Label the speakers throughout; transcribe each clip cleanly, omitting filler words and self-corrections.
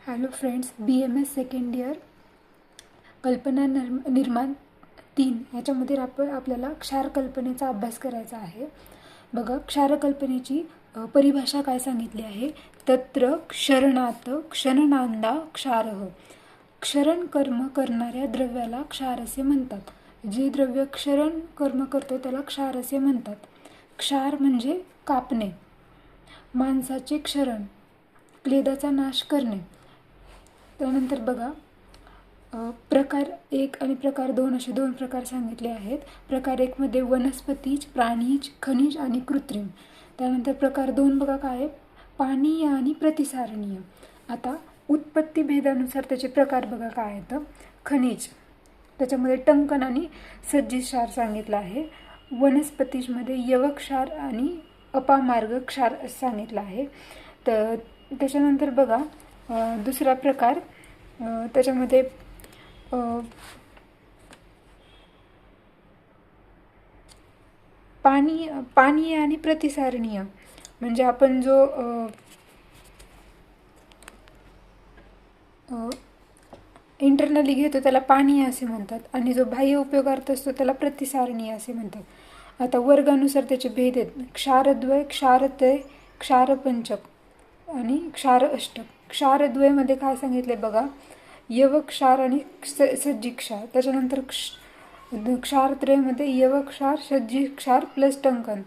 Speaker 1: Hello friends, BMS second year कल्पना निर्माण 3 याच्यामध्ये आपल्याला क्षार कल्पनेचा अभ्यास करायचा आहे. बघा, क्षार कल्पनेची परिभाषा काय सांगितली आहे. तत्र क्षरणात क्षरणांदा क्षारः. क्षरण कर्म करणाऱ्या द्रव्याला क्षार असे म्हणतात. जे द्रव्य क्षरण कर्म करतो त्याला क्षार असे म्हणतात. क्षार म्हणजे कापणे, मांसाचे क्षरण, क्लेदाचा नाश करणे. त्यानंतर बघा, प्रकार 1 आणि प्रकार 2 असे 2 प्रकार सांगितले आहेत. प्रकार 1 मध्ये वनस्पतीज, प्राणीज, खनिज आणि कृत्रिम. त्यानंतर प्रकार 2 बघा काय आहे, पानीय आणि प्रतिसारणीय. आता उत्पत्ती भेदानुसार त्याचे प्रकार बघा काय आहेत. खनिज, त्याच्यामध्ये टंकन आणि सज्जित क्षार सांगितलं आहे. वनस्पतीजमध्ये यवक्षार आणि अपामार्ग क्षार सांगितलं आहे. तर त्याच्यानंतर बघा दुसरा प्रकार, त्याच्यामध्ये पानीय आणि प्रतिसारणीय. म्हणजे आपण जो इंटरनली घेतो त्याला पानीय असे म्हणतात आणि जो बाह्य उपयोगार्थ असतो त्याला प्रतिसारणीय असे म्हणतात. आता वर्गानुसार त्याचे भेद आहेत. क्षारद्वय, क्षारत्रय, क्षारपंचक आणि क्षार अष्टक. क्षारद्वयमध्ये काय सांगितले बघा, यवक्षार आणि सज्जित क्षार. त्याच्यानंतर क्षारत्रयमध्ये यवक्षार, सज्जित क्षार प्लस टंकन.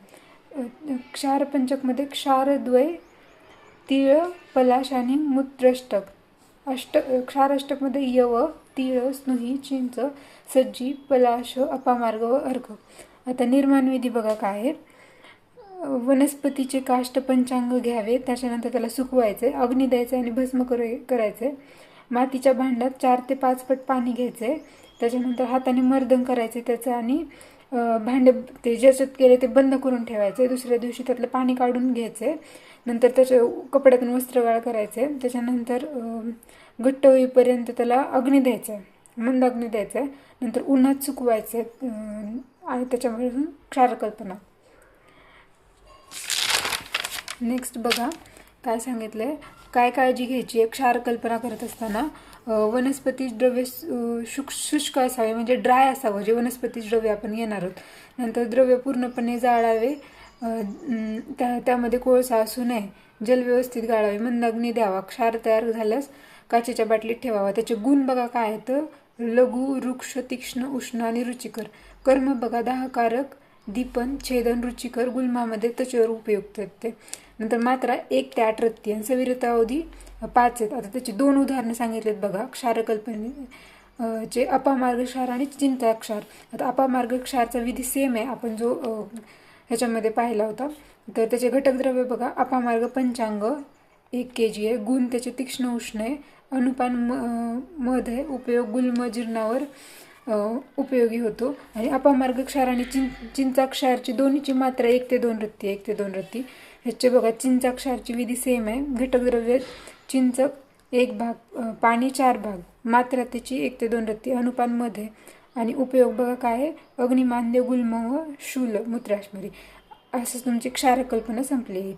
Speaker 1: क्षारपंचकमध्ये क्षारद्वय, तीळ, पलाश आणि मूत्रष्टक. क्षाराष्टकमध्ये यव, तीळ, स्नुही, चिंच, सज्जी, पलाश, अपामार्ग व अर्क. आता निर्माणविधी बघा काय आहे. वनस्पतीचे काष्ट पंचांग घ्यावे, त्याच्यानंतर त्याला सुकवायचे, अग्नी द्यायचे आणि भस्म करायचे. मातीच्या भांड्यात 4 ते 5 पट पाणी घ्यायचे. त्याच्यानंतर हाताने मर्दन करायचे त्याचं आणि भांडे ते ज्याच्यात केले ते बंद करून ठेवायचे. दुसऱ्या दिवशी त्यातलं पाणी काढून घ्यायचे. नंतर त्याच्या कपड्यातून वस्त्रगाळ करायचे. त्याच्यानंतर घट्ट होईपर्यंत त्याला अग्नी द्यायचा, मंद अग्नी द्यायचा. नंतर उन्हात सुकवायचे आणि त्याच्यामधून क्षारकल्पना. नेक्स्ट बघा काय सांगितलंय, काय काळजी घ्यायची आहे क्षार कल्पना करत असताना. वनस्पती द्रव्य शुष्क असावे, म्हणजे ड्राय असावं जे वनस्पती द्रव्य आपण घेणार आहोत. नंतर द्रव्य पूर्णपणे जाळावे, त्यामध्ये कोळसा असू नये. जल व्यवस्थित गाळावे, मंद अग्नी द्यावा. क्षार तयार झाल्यास काचेच्या बाटलीत ठेवावा. त्याचे गुण बघा काय आहेत. लघु, वृक्ष, तीक्ष्ण, उष्ण आणि रुचिकर. कर्म बघा, दाहकारक, दीपन, छेदन, रुचिकर, गुल्मामध्ये त्वचेवर उपयुक्त आहेत ते. नंतर मात्रा 1 ते 8 रत्ती आणि सविरता अवधी 5 आहेत. आता त्याची 2 उदाहरणं सांगितलेत बघा क्षारकल्पने चे, अपामार्ग क्षार आणि चिंता क्षार. आता अपामार्ग क्षारचा विधी सेम आहे आपण जो ह्याच्यामध्ये पाहिला होता. तर त्याचे घटक द्रव्य बघा, अपामार्ग पंचांग 1 kg आहे. गुण त्याचे तीक्ष्ण उष्ण आहे. अनुपान मध आहे. उपयोग गुल्म जीर्णावर उपयोगी होतो. आणि अपामार्ग क्षार आणि चिंचा क्षारची दोन्हीची मात्रा 1 ते 2 रत्ती, 1 ते 2 रत्ती. ह्याचे बघा चिंचा क्षारची विधी सेम आहे. घटक द्रव्य चिंचक 1 भाग, पाणी 4 भाग, मात्रा त्याची 1 ते 2 रत्ती, अनुपान मध्ये. आणि उपयोग बघा काय आहे, अग्निमांद्य, गुल्म व शूल, मूत्राश्मरी. असं तुमची क्षारकल्पना संपली आहे.